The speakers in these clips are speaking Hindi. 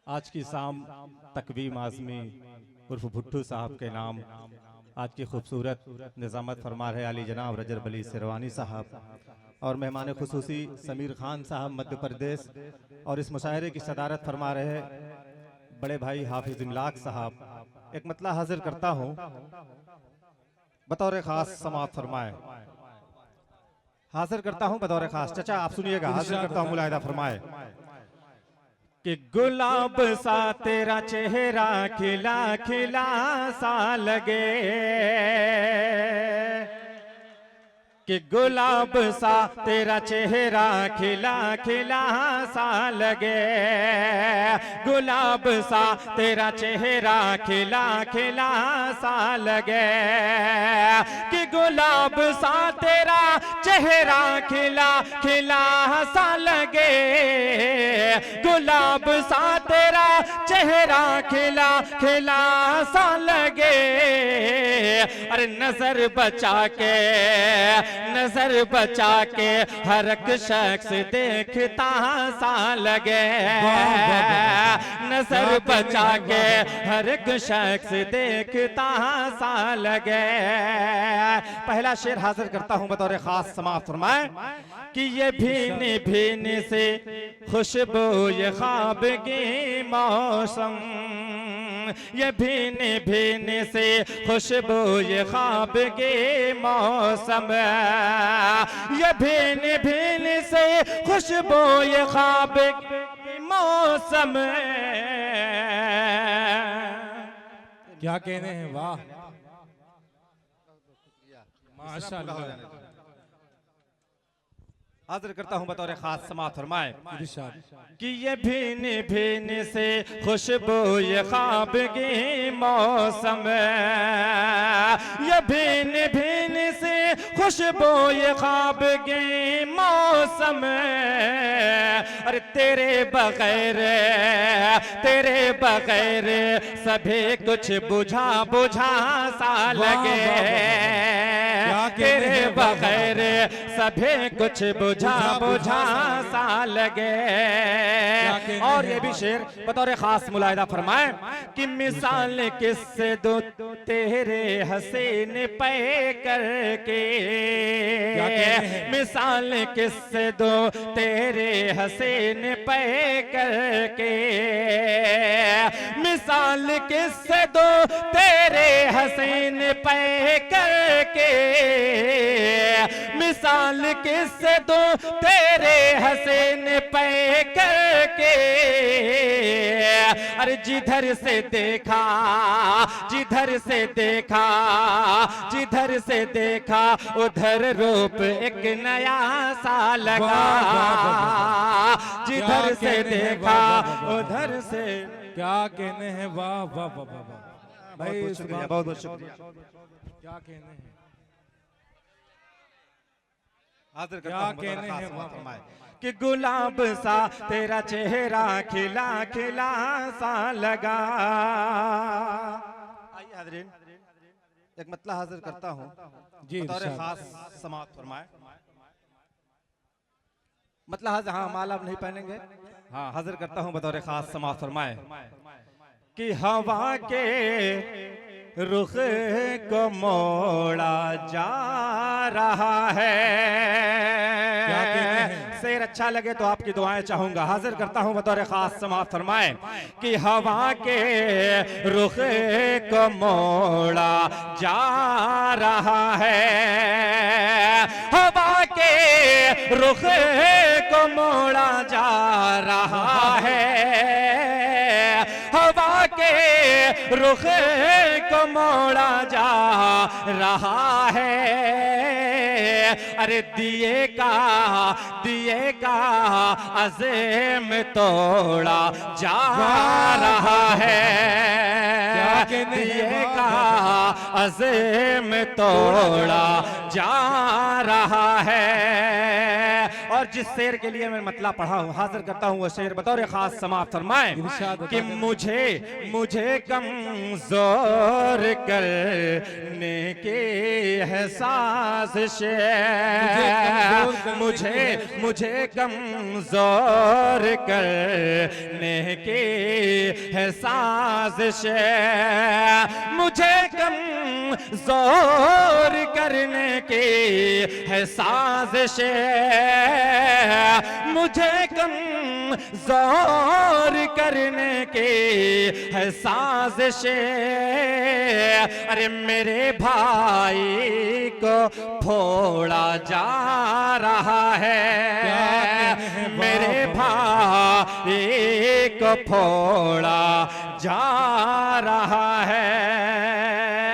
आज की शाम तकवीम आज़मी उर्फ भुट्टू साहब के नाम आज की खूबसूरत निज़ामत फरमा रहे अली जनाब रजब अली सिरवानी साहब और मेहमान खुसूसी समीर खान साहब मध्य प्रदेश। और इस मुशायरे की सदारत फरमा रहे बड़े भाई हाफिज इमलाक साहब। एक मतला हाजिर करता हूँ बतौर खास समाअत फरमाए। हाजिर करता हूँ बतौर खास। चचा आप सुनिएगा, हाजिर करता हूँ मुलाहिदा फरमाए कि गुलाब सा तेरा चेहरा खिला खिला सा लगे, कि गुलाब सा तेरा चेहरा खिला खिला सा लगे, गुलाब सा तेरा चेहरा खिला खिला सा लगे, कि गुलाब सा तेरा चेहरा खिला खिला सा लगे, गुलाब सा तेरा चेहरा खिला खिला सा लगे। अरे नजर बचा के, नजर बचा के हर एक शख्स देखता सा लगे, नजर बचा के हर एक शख्स देखता सा लगे। पहला शेर हाजिर करता हूं बतौर खास समाअत फरमाए कि ये भीनी भीनी से खुशबू ये ख्वाब की मौसम, ये भीनी भीनी से खुशबू ये ख्वाब के मौसम, ये भीनी भीनी से खुशबू ये ख्वाब के मौसम। क्या कहने हैं, वाह माशाअल्लाह। हाजिर करता हूं बतौर खास समाअत फरमाए इरशाद कि ये भीनी भीनी से खुशबू ये ख्वाब की मौसम, ये भीनी भीनी से खुशबू ये ख्वाब की मौसम। अरे तेरे बगैर, तेरे बगैर सभी कुछ बुझा बुझा सा लगे, तेरे बगैर सभी कुछ बुझा बुझा सा लगे। और ये भी शेर बतौर खास मुलाहिदा फरमाए कि मिसाल किससे दो तेरे हसीन पे करके, मिसाल किससे दो तेरे हसीन पे करके, मिसाल किससे दो तेरे हसीन पे करके, मिसाल किससे दो तेरे हसीन पे करके। अरे जिधर से देखा, जिधर से देखा, जिधर से देखा उधर रूप एक नया सा लगा, जिधर से देखा उधर से। क्या कहने हैं, वाह वाह वाह वाह भाई, बहुत बहुत शुक्रिया। क्या कहने हैं, हाजिर करता क्या हूं बतौर कहने खास हैं, समाअत वाह। फरमाए कि गुलाब सा तेरा चेहरा खिला खिला सा लगा। आइए हाज़रीन, एक मतला हाजिर करता हूं जी बतौर इरशाद। खास समाअत फरमाए। मतला हाजिर, हाँ माला अब नहीं पहनेंगे। हाँ हाजिर करता हूं बतौर खास समाअत फरमाए कि हवा के रुख को मोड़ा जा रहा है। क्या कहते हैं? शेर अच्छा लगे तो आपकी दुआएं चाहूंगा। हाजिर करता हूं बतौर खास समाअत फरमाए कि हवा के रुख को मोड़ा जा रहा है, हवा के रुख को मोड़ा जा रहा है, हवा के रुख को मोड़ा जा रहा है। अरे दिए का अज़ीम तोड़ा जा रहा है, दिए का अज़ीम तोड़ा जा रहा है। और जिस शेर के लिए मैं मतला पढ़ा हूँ हाजिर करता हूँ वो शेर बतौर खास समाअत फरमाए कि मुझे कमजोर करने के एहसास से, मुझे कमजोर करने की है साजिश, मुझे कमजोर करने की है साजिश, मुझे कमजोर करने की है साजिश। अरे मेरे भाई को फोड़ा जा रहा है, मेरे भाई को फोड़ा जा रहा है।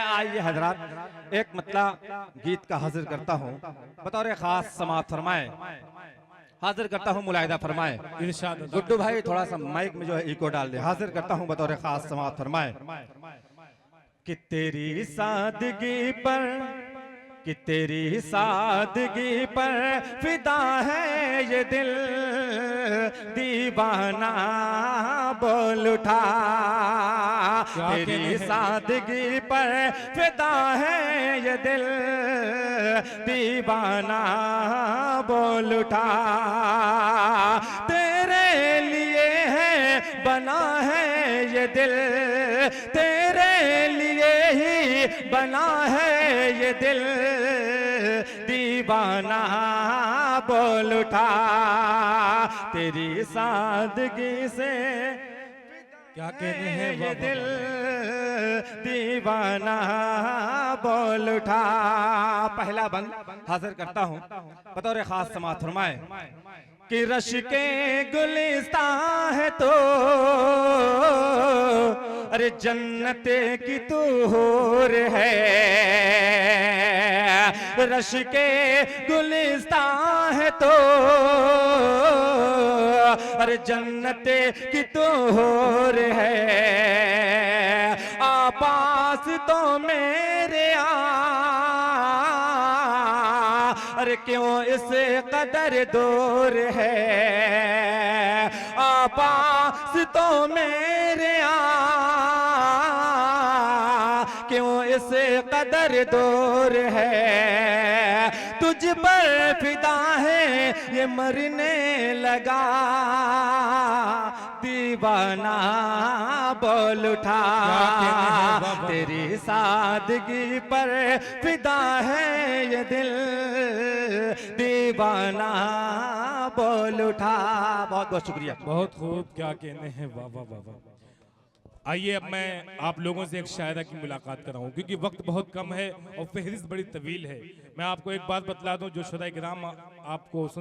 आइए हजरात, एक मतलब गीत का हाजिर करता हूँ, बतौर खास समाअत फरमाए, हाजिर करता हूँ, मुलाहिदा फरमाए। इरशाद गुड्डू भाई थोड़ा सा माइक में जो है इको डाल दे। हाजिर करता हूँ बतौर खास समाअत फरमाए कि तेरी सादगी पर, कि तेरी सादगी पर फिदा है ये दिल दीवाना बोल उठा, तेरी सादगी पर फिदा है ये दिल दीवाना बोल उठा, तेरे लिए है बना है ये दिल, तेरे लिए ही बना है ये दिल दीवाना बोल उठा, तेरी सादगी से क्या कहने हैं ये दिल दीवाना बोल उठा। पहला बंद हाजिर करता हूँ बतौर खास समाअत फरमाए कि रश के गुलिस्तां है तो अरे जन्नत की तू हूर है, रश के गुलिस्तां है तो अरे जन्नत की तू हूर है, आपास तो मेरे अरे क्यों इस कदर दूर है, आपास तो मेरे क्यों इस कदर दूर है, तुझ पर फिदा है ये मरने लगा दीवाना बोल उठा, तेरी सादगी पर फिदा है ये दिल दीवाना बोल उठा। बहुत बहुत शुक्रिया। बहुत खूब, क्या कहने हैं, वाह वाह वाह वाह। आइए अब मैं आप लोगों से एक शायरा की मुलाकात कराऊं क्योंकि वक्त बहुत कम है और फहरिस्त बड़ी तवील है। मैं आपको एक बात बतला दूं, जो शुरा-ए-किराम आपको सुन